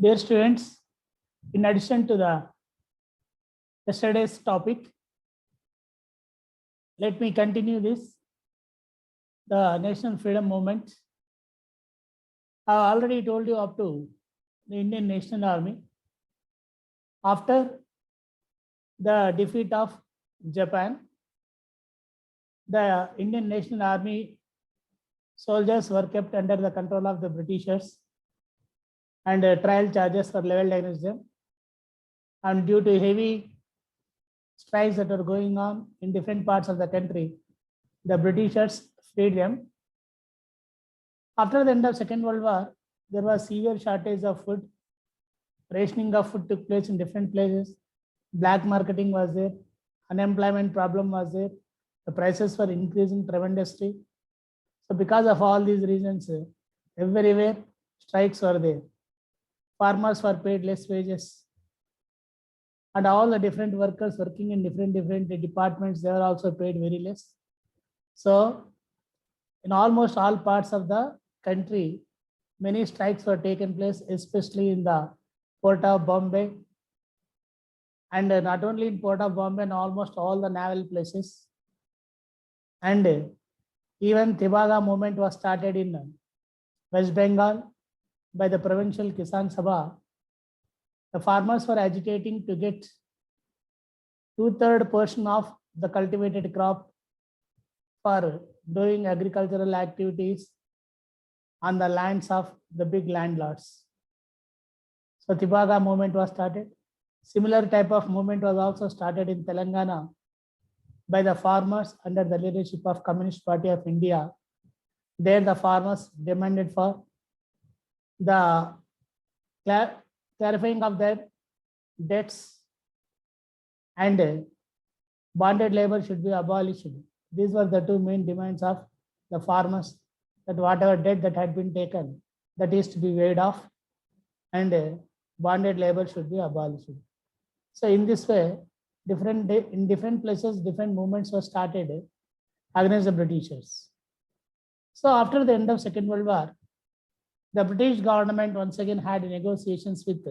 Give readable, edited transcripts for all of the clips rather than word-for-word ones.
Dear students, in addition to the yesterday's topic, let me continue this, the National Freedom Movement. I have already told you up to the Indian National Army. After the defeat of Japan, the Indian National Army soldiers were kept under the control of the Britishers, and trial charges were leveled against them. And due to heavy strikes that were going on in different parts of the country, the Britishers freed them. After the end of Second World War, there was severe shortage of food. Rationing of food took place in different places. Black marketing was there. Unemployment problem was there. The prices were increasing tremendously. So because of all these reasons, everywhere strikes were there. Farmers were paid less wages. And all the different workers working in different departments, they were also paid very less. So in almost all parts of the country, many strikes were taken place, especially in the Port of Bombay. And not only in Port of Bombay, and almost all the naval places. And even Tibaga movement was started in West Bengal by the Provincial Kisan Sabha. The farmers were agitating to get 2/3 portion of the cultivated crop for doing agricultural activities on the lands of the big landlords. So Tibaga movement was started. Similar type of movement was also started in Telangana by the farmers under the leadership of Communist Party of India. There the farmers demanded for the clarifying of their debts, and bonded labor should be abolished. These were the two main demands of the farmers, that whatever debt that had been taken, that is to be waived off, and bonded labor should be abolished. So in this way, in different places, different movements were started against the Britishers. So after the end of Second World War, the British government once again had negotiations with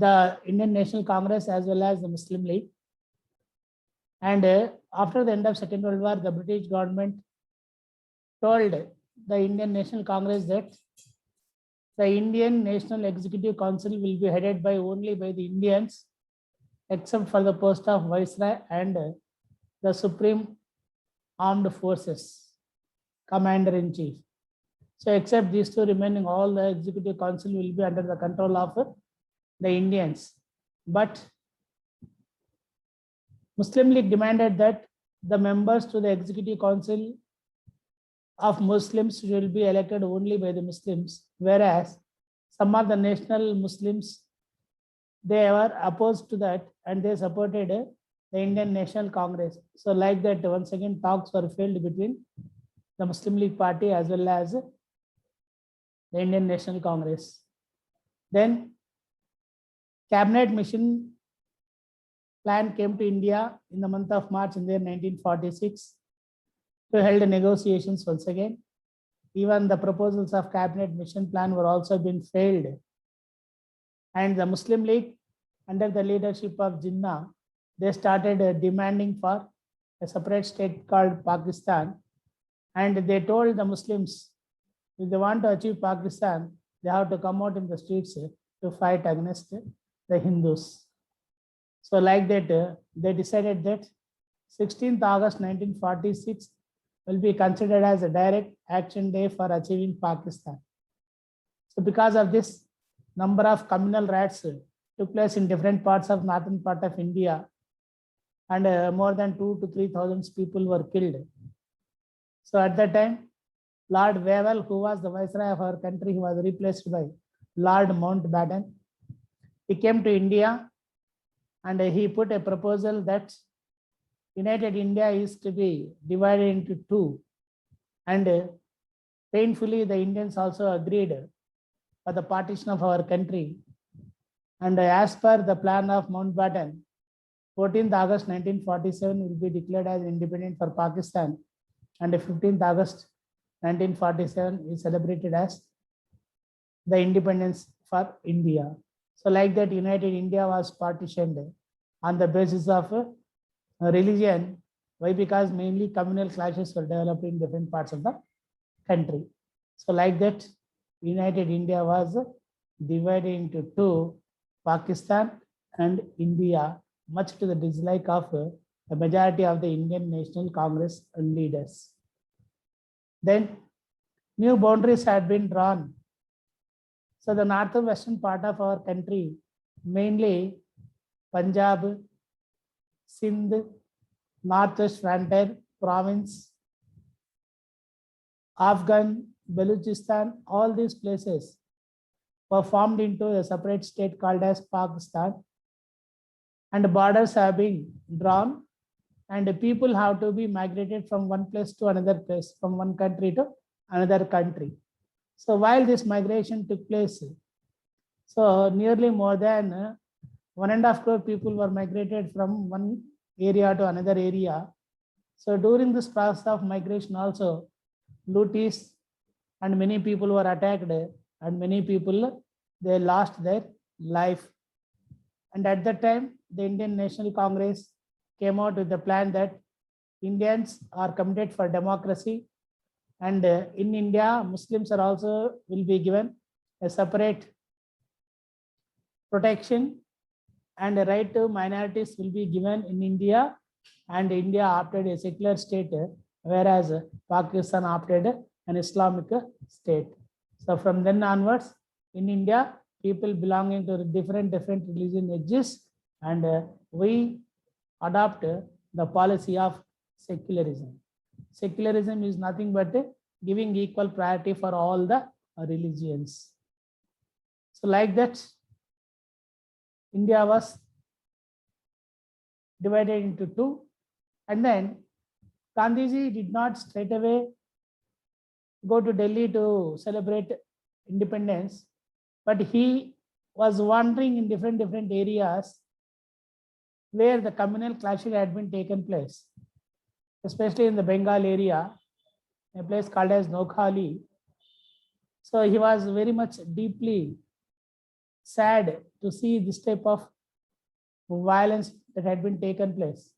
the Indian National Congress as well as the Muslim League. And after the end of Second World War, the British government told the Indian National Congress that the Indian National Executive Council will be headed only by the Indians, except for the post of Viceroy and the Supreme Armed Forces Commander-in-Chief. So except these two remaining, all the Executive Council will be under the control of the Indians. But Muslim League demanded that the members to the Executive Council of Muslims will be elected only by the Muslims, whereas some of the national Muslims, they were opposed to that and they supported the Indian National Congress. So like that, once again, talks were failed between the Muslim League Party as well as the Indian National Congress. Then Cabinet Mission Plan came to India in the month of March in the year 1946 to held negotiations once again. Even the proposals of Cabinet Mission Plan were also been failed. And the Muslim League, under the leadership of Jinnah, they started demanding for a separate state called Pakistan. And they told the Muslims, if they want to achieve Pakistan, they have to come out in the streets to fight against the Hindus. So like that, they decided that 16th August 1946 will be considered as a direct action day for achieving Pakistan. So because of this, number of communal riots took place in different parts of northern part of India, and more than 2,000 to 3,000 people were killed. So at that time, Lord Wavell, who was the Viceroy of our country, he was replaced by Lord Mountbatten. He came to India and he put a proposal that United India is to be divided into two. And painfully, the Indians also agreed for the partition of our country. And as per the plan of Mountbatten, 14th August 1947 will be declared as independent for Pakistan, and 15th August 1947 is celebrated as the Independence for India. So like that, United India was partitioned on the basis of religion. Why? Because mainly communal clashes were developed in different parts of the country. So like that, United India was divided into two, Pakistan and India, much to the dislike of the majority of the Indian National Congress leaders. Then new boundaries had been drawn. So the northwestern part of our country, mainly Punjab, Sindh, Northwest Frontier Province, Afghan, Baluchistan, all these places were formed into a separate state called as Pakistan, and borders have been drawn, and people have to be migrated from one place to another place, from one country to another country. So while this migration took place, so nearly more than 1.5 crore people were migrated from one area to another area. So during this process of migration also, looties and many people were attacked, and many people, they lost their life. And at that time, the Indian National Congress came out with the plan that Indians are committed for democracy, and in India, Muslims are also will be given a separate protection, and a right to minorities will be given in India, and India opted a secular state, whereas Pakistan opted an Islamic state. So from then onwards, in India, people belonging to different religion exist, and we adopt the policy of secularism. Secularism is nothing but giving equal priority for all the religions. So like that, India was divided into two, and then Gandhiji did not straight away go to Delhi to celebrate independence, but he was wandering in different areas where the communal clashes had been taken place, especially in the Bengal area, a place called as Nokhali. So he was very much deeply sad to see this type of violence that had been taken place.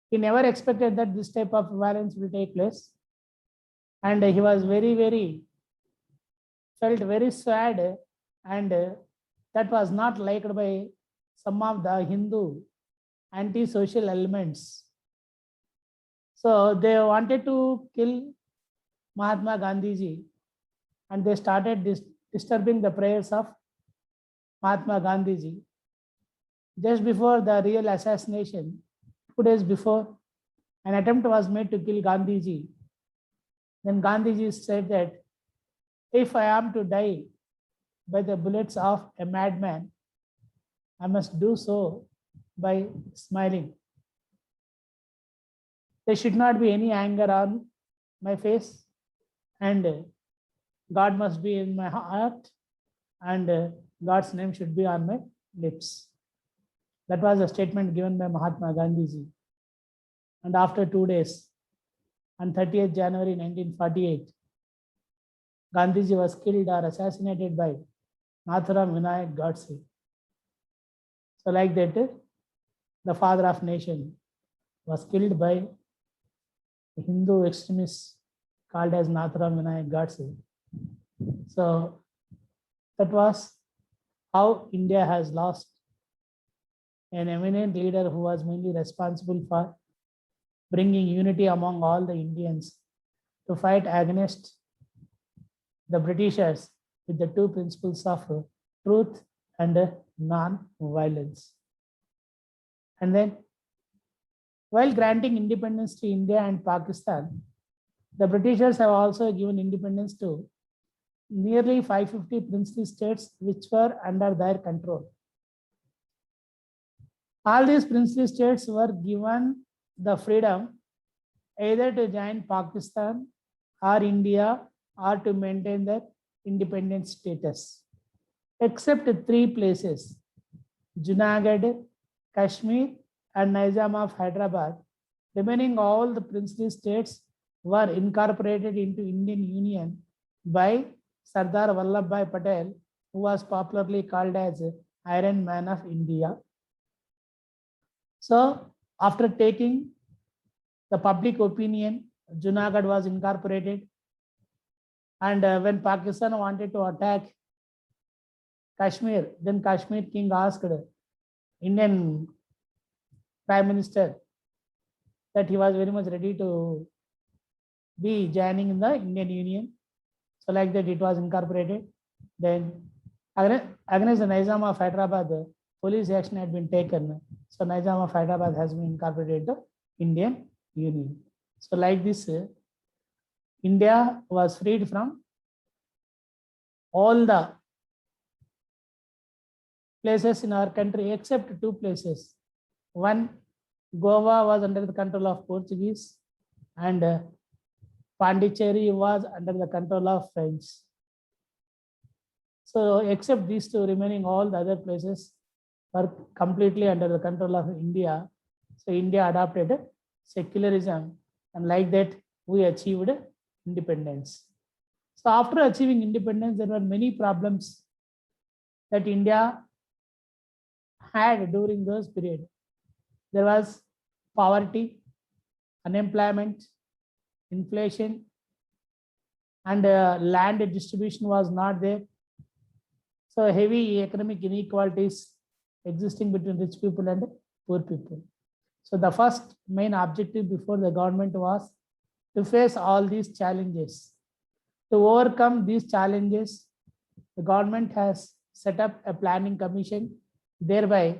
He never expected that this type of violence will take place, and he was felt very sad, and that was not liked by some of the Hindu anti-social elements. So they wanted to kill Mahatma Gandhiji, and they started disturbing the prayers of Mahatma Gandhiji. Just before the real assassination, 2 days before, an attempt was made to kill Gandhiji. Then Gandhiji said that if I am to die by the bullets of a madman, I must do so by smiling. There should not be any anger on my face, and God must be in my heart, and God's name should be on my lips. That was a statement given by Mahatma Gandhiji. And after 2 days, on 30th January 1948, Gandhiji was killed or assassinated by Nathuram Vinayak Godse. So like that, the father of nation was killed by a Hindu extremist called as Nathuram Vinayak Godse. So that was how India has lost an eminent leader who was mainly responsible for bringing unity among all the Indians to fight against the Britishers with the two principles of truth and non-violence. And then, while granting independence to India and Pakistan, the Britishers have also given independence to nearly 550 princely states which were under their control. All these princely states were given the freedom either to join Pakistan or India or to maintain their independent status, except 3 places: Junagadh, Kashmir, and Nizam of Hyderabad. Remaining all the princely states were incorporated into Indian Union by Sardar Vallabhbhai Patel, who was popularly called as Iron Man of India. So after taking the public opinion, Junagadh was incorporated. And when Pakistan wanted to attack Kashmir, then Kashmir king asked Indian Prime Minister that he was very much ready to be joining in the Indian Union. So like that it was incorporated. Then against the Nizam of Hyderabad, police action had been taken. So Nizam of Hyderabad has been incorporated to Indian Union. So like this, India was freed from all the places in our country except two places. One, Goa was under the control of Portuguese, and Pondicherry was under the control of French. So except these two, remaining all the other places were completely under the control of India. So India adopted secularism, and like that we achieved independence. So after achieving independence, there were many problems that India had during those period. There was poverty, unemployment, inflation, and land distribution was not there. So heavy economic inequalities existing between rich people and poor people. So the first main objective before the government was to face all these challenges. To overcome these challenges, the government has set up a planning commission. Thereby,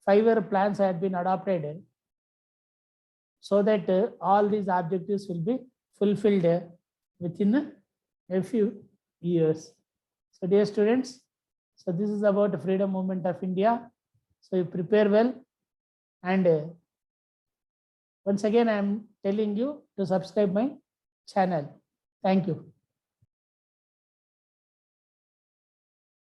5-year plans have been adopted so that all these objectives will be fulfilled within a few years. So dear students, so this is about the freedom movement of India. So you prepare well, and once again I am telling you to subscribe my channel. Thank you.